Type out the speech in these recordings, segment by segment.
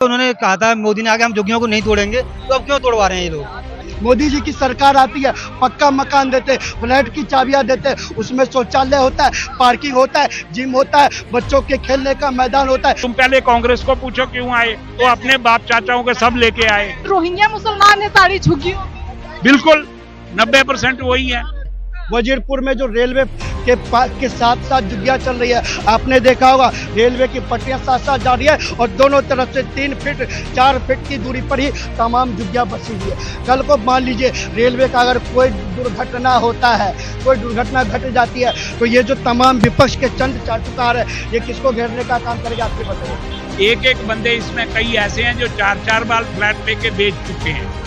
उन्होंने कहा था मोदी ने आके हम झुग्गियों को नहीं तोड़ेंगे, तो अब क्यों तोड़वा रहे हैं ये लोग। मोदी जी की सरकार आती है, पक्का मकान देते, फ्लैट की चाबियां देते, उसमें शौचालय होता है, पार्किंग होता है, जिम होता है, बच्चों के खेलने का मैदान होता है। तुम पहले कांग्रेस को पूछो क्यों आए, तो अपने बाप चाचाओं के सब लेके आए। रोहिंग्या मुसलमान है सारी झुग्गियों बिल्कुल 90% वही है। वजीरपुर में जो रेलवे के साथ साथ झुग्गियां चल रही है, आपने देखा होगा रेलवे की पटरियां साथ साथ जा रही है और दोनों तरफ से 3 फीट 4 फीट की दूरी पर ही तमाम झुग्गियां बसी हुई है। कल को मान लीजिए रेलवे का अगर कोई दुर्घटना होता है, कोई दुर्घटना घट जाती है, तो ये जो तमाम विपक्ष के चंद चाटुकार है, ये किसको घेरने का काम करेगा, आपको बताइए। एक बंदे इसमें कई ऐसे हैं जो 4-4 बार फ्लैट लेके बेच चुके हैं।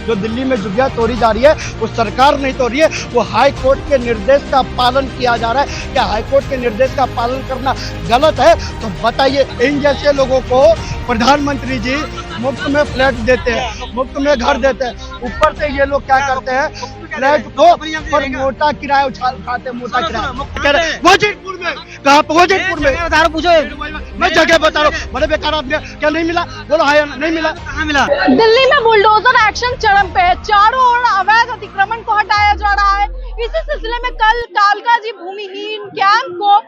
जो दिल्ली में झुग्गियां तोड़ी जा रही है वो सरकार नहीं तोड़ रही है, वो हाई कोर्ट के निर्देश का पालन किया जा रहा है। क्या हाई कोर्ट के निर्देश का पालन करना गलत है? तो बताइए। इन जैसे लोगों को प्रधानमंत्री जी मुफ्त में फ्लैट देते हैं, मुफ्त में घर देते हैं, ऊपर से ये लोग क्या करते हैं, फ्लैट को पर मोटा किराया उठाते, मोटा किराया। वजीरपुर में कहाँ पे? वजीरपुर में बता रहा पूछो, मैं जगह बता रहा हूँ। बड़े बेकार आदमी है। क्या नहीं मिला? बोलो हाय, नहीं मिला। कहाँ मिला? दिल्ली में बुलडोजर एक्शन चरम पे है। चारों ओर अवैध अतिक्रमण को हटाया जा रहा है। इसी सिलसिले में कल कालका जी भूमिहीन कैंप को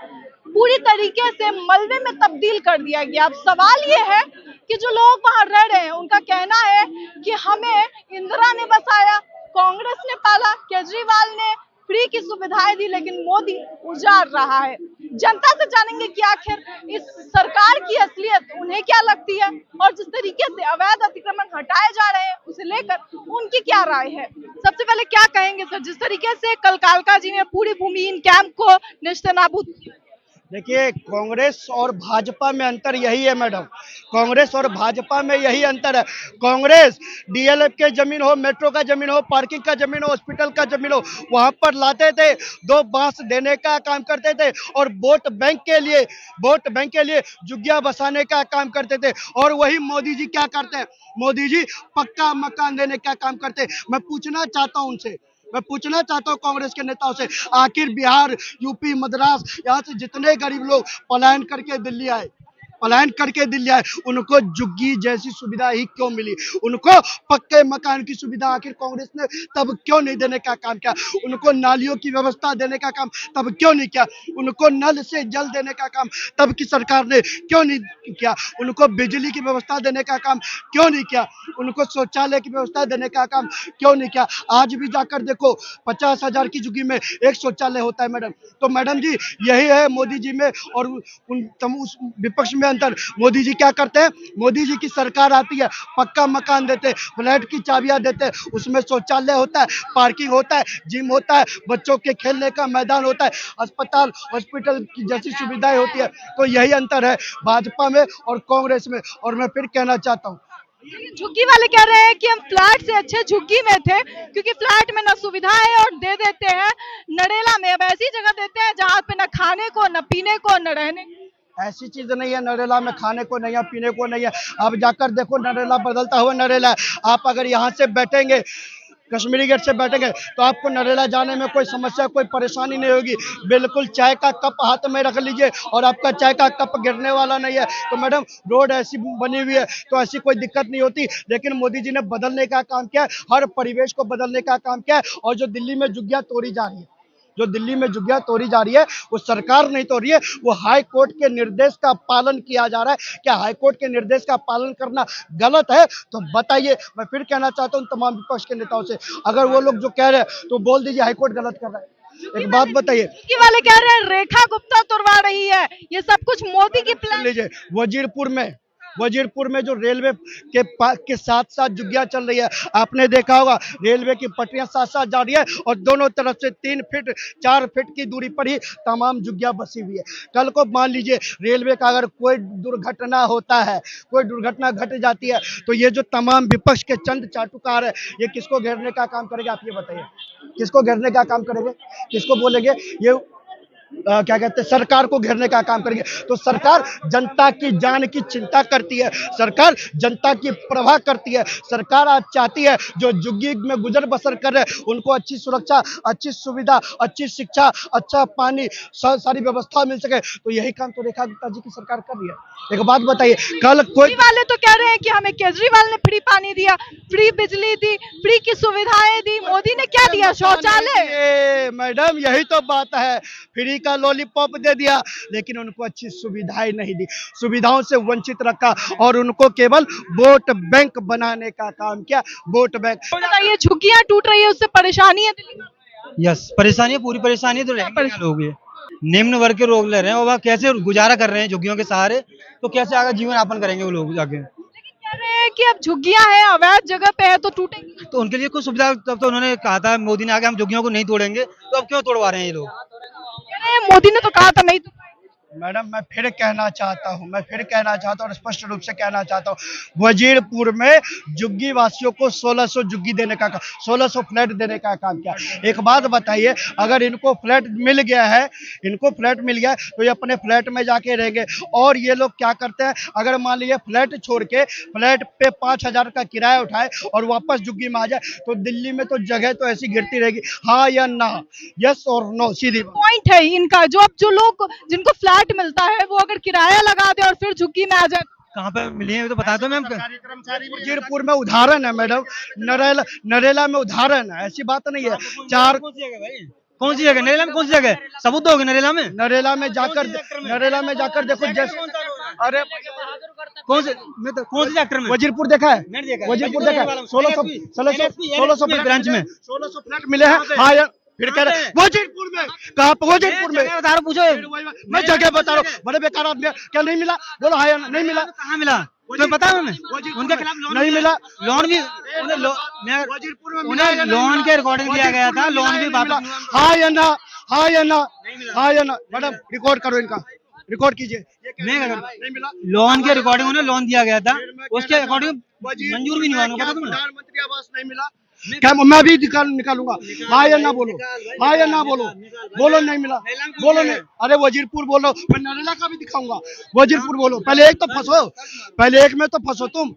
पूरी तरीके से मलबे में तब्दील कर दिया गया। अब सवाल ये है कि जो लोग वहां रह रहे हैं उनका कहना है कि हमें इंदिरा ने बसाया, कांग्रेस ने पाला, केजरीवाल ने फ्री की सुविधाएं दी, लेकिन मोदी उजाड़ रहा है। जनता से जानेंगे कि आखिर इस सरकार की असलियत उन्हें क्या लगती है और जिस तरीके से अवैध अतिक्रमण हटाए जा रहे हैं उसे लेकर उनकी क्या राय है। सबसे पहले क्या कहेंगे सर, जिस तरीके से कल कालका जी ने पूरी भूमिहीन कैंप को नेस्तनाबूद किया? देखिए, कांग्रेस और भाजपा में अंतर यही है मैडम, कांग्रेस और भाजपा में यही अंतर है। कांग्रेस डीएलएफ के जमीन हो, मेट्रो का जमीन हो, पार्किंग का जमीन हो, हॉस्पिटल का जमीन हो, वहां पर लाते थे, 2 बांस देने का काम करते थे और वोट बैंक के लिए झुग्गियां बसाने का काम करते थे। और वही मोदी जी क्या करते हैं? मोदी जी पक्का मकान देने का काम करते हैं। मैं पूछना चाहता हूं कांग्रेस के नेताओं से, आखिर बिहार, यूपी, मद्रास, यहाँ से जितने गरीब लोग पलायन करके दिल्ली आए, उनको झुग्गी जैसी सुविधा ही क्यों मिली? उनको पक्के मकान की सुविधा आखिर कांग्रेस ने तब क्यों नहीं देने का काम किया? उनको नालियों की व्यवस्था देने का काम तब क्यों नहीं किया? उनको नल से जल देने का काम तब की सरकार ने क्यों नहीं किया? उनको बिजली की व्यवस्था देने का काम क्यों नहीं किया? उनको शौचालय की व्यवस्था देने का काम क्यों नहीं किया? आज भी जाकर देखो, 50,000 की झुग्गी में एक शौचालय होता है मैडम। तो मैडम जी, यही है मोदी जी में और उस विपक्ष में अंतर। मोदी जी क्या करते हैं? मोदी जी की सरकार आती है, पक्का मकान देते, फ्लैट की चाबियां देते, उसमें शौचालय होता है, पार्किंग होता है, जिम होता है, बच्चों के खेलने का मैदान होता है, अस्पताल, हॉस्पिटल की जैसी सुविधाएं होती है। तो यही अंतर है भाजपा में और कांग्रेस में। और मैं फिर कहना चाहता हूँ, झुग्गी वाले कह रहे हैं कि हम फ्लैट से अच्छे झुग्गी में थे, क्योंकि फ्लैट में न सुविधा है और दे देते हैं नरेला में। अब ऐसी जगह देते हैं जहाँ पे न खाने को, न पीने को, न रहने। ऐसी चीज नहीं है नरेला में, खाने को नहीं है, पीने को नहीं है। आप जाकर देखो, नरेला बदलता हुआ नरेला है। आप अगर यहाँ से बैठेंगे, कश्मीरी गेट से बैठेंगे, तो आपको नरेला जाने में कोई समस्या, कोई परेशानी नहीं होगी। बिल्कुल चाय का कप हाथ में रख लीजिए और आपका चाय का कप गिरने वाला नहीं है। तो मैडम, रोड ऐसी बनी हुई है तो ऐसी कोई दिक्कत नहीं होती। लेकिन मोदी जी ने बदलने का काम किया है, हर परिवेश को बदलने का काम किया है। और जो दिल्ली में झुग्गियां तोड़ी जा रही है, वो सरकार नहीं तोड़ रही है, वो हाई कोर्ट के निर्देश का पालन किया जा रहा है। क्या हाई कोर्ट के निर्देश का पालन करना गलत है? तो बताइए। मैं फिर कहना चाहता हूँ तमाम विपक्ष के नेताओं से, अगर वो लोग जो कह रहे हैं तो बोल दीजिए हाई कोर्ट गलत कर रहा है। एक बात बताइए, झुग्गी वाले कह रहे हैं रेखा गुप्ता तुड़वा रही है, ये सब कुछ मोदी की प्लान। लीजिए, वजीरपुर में जो रेलवे के साथ साथ झुग्गियां चल रही है, आपने देखा होगा रेलवे की पटरियां साथ साथ जा रही है और दोनों तरफ से 3 फीट 4 फीट की दूरी पर ही तमाम झुग्गियां बसी हुई है। कल को मान लीजिए रेलवे का अगर कोई दुर्घटना होता है, कोई दुर्घटना घट जाती है, तो ये जो तमाम विपक्ष के चंद चाटुकार है, ये किसको घेरने का काम करेगा, आप ये बताइए। किसको घेरने का काम करेंगे? किसको बोलेंगे? ये क्या कहते हैं सरकार को घेरने का काम करेंगे। तो सरकार जनता की जान की चिंता करती है, सरकार जनता की परवाह करती है। सरकार आज चाहती है जो झुग्गी में गुजर बसर कर रहे हैं उनको अच्छी सुरक्षा, अच्छी सुविधा, अच्छी शिक्षा, अच्छा पानी, सारी व्यवस्था मिल सके। तो यही काम तो रेखा गुप्ता जी की सरकार कर रही है। एक बात बताइए, कल कोई वाले तो कह रहे हैं कि हमें केजरीवाल ने फ्री पानी दिया, फ्री बिजली दी, फ्री की सुविधाएं दी, मोदी ने क्या दिया? शौचालय। मैडम यही तो बात है, फ्री का लॉलीपॉप दे दिया लेकिन उनको अच्छी सुविधाएं नहीं दी, सुविधाओं से वंचित रखा और उनको केवल वोट बैंक बनाने का काम किया। वोट बैंक बताइए, झुग्गियां टूट रही है, उससे परेशानी है दिल्ली में? यस, परेशानी है, पूरी परेशानी है। तो रहेंगे क्या लोग? ये निम्न वर्ग के लोग ले रहे हैं और वह कैसे गुजारा कर रहे हैं झुग्गियों के सहारे, तो कैसे आगे जीवन यापन करेंगे वो लोग जाके? कह रहे हैं कि अब झुग्गियां हैं, अवैध जगह पे है तो टूटेंगी। तो उनके लिए कुछ सुविधा, तब तो उन्होंने कहा था मोदी ने आके हम झुग्गियों को नहीं तोड़ेंगे, तो अब क्यों तोड़वा रहे हैं ये लोग? कह रहे हैं मोदी ने तो कहा था नहीं तो। मैडम मैं फिर कहना चाहता हूं और स्पष्ट रूप से कहना चाहता हूं, वजीरपुर में झुग्गी वासियों को 1600 झुग्गी देने का 1600 फ्लैट देने का काम किया। एक बात बताइए, अगर इनको फ्लैट मिल गया है तो ये अपने फ्लैट में जाके रहेंगे। और ये लोग क्या करते हैं, अगर मान लीजिए फ्लैट छोड़ के फ्लैट पे 5000 का किराया उठाए और वापस झुग्गी में आ जाए तो दिल्ली में तो जगह तो ऐसी गिरती रहेगी। हाँ या ना, यस और नो, सीधी पॉइंट है इनका। जो लोग जिनको फ्लैट मिलता है वो अगर किराया लगा दे और फिर झुग्गी में आ जाए, कहाँ पे मिली है तो बता दो मैम। वजीरपुर में उदाहरण है मैडम, नरेला में उदाहरण है, ऐसी बात नहीं है। कौन सी जगह नरेला में? कौन सी जगह? सबूत दोगे नरेला में? नरेला में जाकर देखो जैसे, अरे कौन से सेक्टर में? वजीरपुर देखा है? वजीरपुर देखा है? 1600 ब्रांच में 1600 फ्लैट मिले हैं। हाँ यार, फिर कह रहे वजीरपुर में, कहाँ पे? वजीरपुर में बता रहा, पूछो। मैं जगह बता रहा हूँ, बड़े बेकार आदमी, क्या नहीं मिला? बोलो हाँ या नहीं मिला? कहाँ मिला? तो पता है हमें उनके खिलाफ नहीं मिला। लोन भी उन्हें लोन के रिकॉर्डिंग दिया गया था, लोन भी वापस। हाँ या ना, हाँ या ना, हाँ या ना। मैडम रिकॉर्ड करो, इनका रिकॉर्ड कीजिए। नहीं मिला, लोन के रिकॉर्डिंग उन्हें लोन दिया गया था, उसके अकॉर्डिंग मंजूर भी नहीं हुआ। पता तुम्हें? प्रधानमंत्री आवास नहीं मिला क्या? मैं भी निकालूंगा। हाँ या ना बोलो, हाँ या ना बोलो, बोलो नहीं मिला, बोलो नहीं। अरे वजीरपुर बोलो, मैं नरेला का भी दिखाऊंगा। वजीरपुर बोलो, पहले एक तो फंसो, पहले एक में तो फंसो तुम।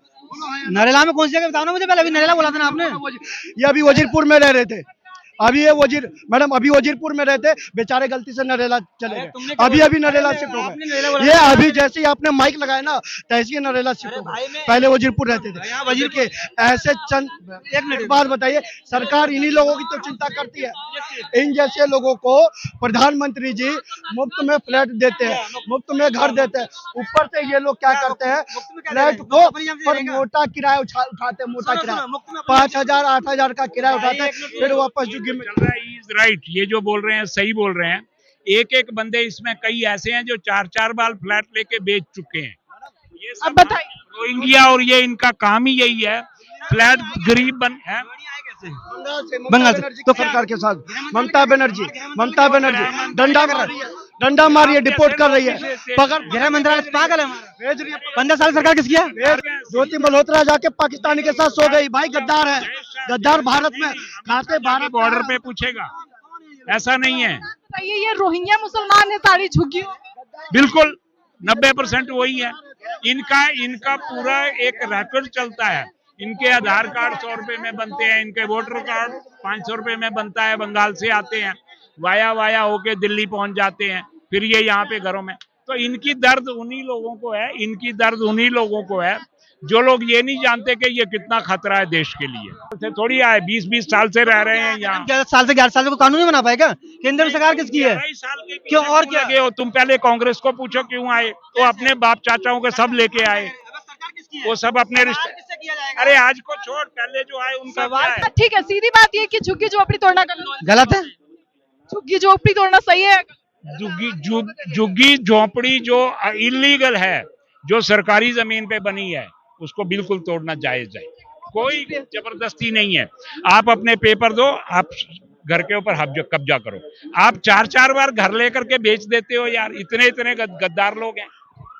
नरेला में कौन सी जगह बताओ ना मुझे पहले। अभी नरेला बोला था ना आपने। ये अभी वजीरपुर में रह रहे थे, अभी ये मैडम अभी वजीरपुर में रहते, बेचारे गलती से नरेला चले गए, अभी नरेला शिफ्ट हो गए। ये अभी जैसे ही आपने माइक लगाया ना तैसे ही नरेला शिफ्ट हो गए, पहले वजीरपुर रहते थे। वजीर के ऐसे एक बात बताइए, सरकार इन्हीं लोगों की तो चिंता करती है। इन जैसे लोगों को प्रधानमंत्री जी मुफ्त में फ्लैट देते हैं, मुफ्त में घर देते हैं, ऊपर से ये लोग क्या करते हैं, फ्लैट को पर मोटा किराया उठाते हैं, मोटा किराया 5000 8000 का किराया उठाते हैं, फिर वापस चल रहा है। इज राइट, ये जो बोल रहे हैं सही बोल रहे हैं। एक बंदे इसमें कई ऐसे हैं जो 4 बार फ्लैट लेके बेच चुके हैं। ये अब बताइए, रोहिंग्या और ये इनका काम ही यही है, फ्लैट गरीब बन है। बंगाल से तो सरकार के साथ ममता बनर्जी डंडा मारी है, डिपोर्ट कर रही है, पकड़। गृह मंत्रालय पागल है हमारा। 15 साल सरकार किसकी है? ज्योति मल्होत्रा जाके पाकिस्तानी के साथ सो गई। भाई गद्दार है, गद्दार भारत में खाते, भारत बॉर्डर पे पूछेगा, ऐसा नहीं है। बताइए, ये रोहिंग्या मुसलमान है सारी झुग्गी? बिल्कुल 90% वही है। इनका पूरा एक रिकॉर्ड चलता है। इनके आधार कार्ड 100 रुपए में बनते हैं, इनके वोटर कार्ड 500 रुपए में बनता है, बंगाल से आते हैं, वाया होके दिल्ली पहुंच जाते हैं, फिर ये यहाँ पे घरों में। तो इनकी दर्द उन्हीं लोगों को है, जो लोग ये नहीं जानते कि ये कितना खतरा है देश के लिए। थोड़ी आए 20 साल से रह रहे हैं यहाँ। 11 साल से 11 साल को कानून नहीं बना पाएगा? केंद्र में सरकार किसकी है? क्यों और क्या लगे हो तुम? पहले कांग्रेस को पूछो क्यों आए, तो अपने बाप चाचाओं के सब लेके आए, वो सब अपने रिश्ते। अरे आज को छोड़, पहले जो आए उनका क्या है? ठीक है, सीधी बात ये कि झुग्गी झोपड़ी तोड़ना गलत है। झुग्गी झोपड़ी तोड़ना सही है? झुग्गी झोपड़ी जो इलीगल है, जो सरकारी जमीन पे बनी है, उसको बिल्कुल तोड़ना जायज है। कोई जबरदस्ती नहीं है। आप अपने पेपर दो, आप घर के ऊपर कब्जा करो। आप 4 बार घर लेकर के बेच देते हो यार, इतने गद्दार लोग हैं।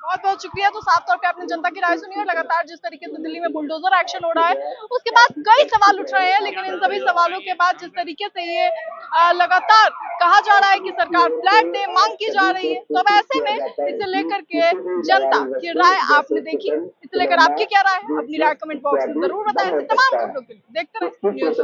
बहुत बहुत शुक्रिया। तो साफ तौर पे आपने जनता की राय सुनी और लगातार जिस तरीके से दिल्ली में बुलडोजर एक्शन हो रहा है उसके बाद कई सवाल उठ रहे हैं, लेकिन इन सभी सवालों के बाद जिस तरीके से ये लगातार कहा जा रहा है कि सरकार फ्लैट दे, मांग की जा रही है, तो अब ऐसे में इसे लेकर के जनता की राय आपने देखी, इसे लेकर आपकी क्या राय है? अपनी राय कमेंट बॉक्स में जरूर बताएं। ऐसे तमाम खबरों के लिए देखते रहिए न्यूज़।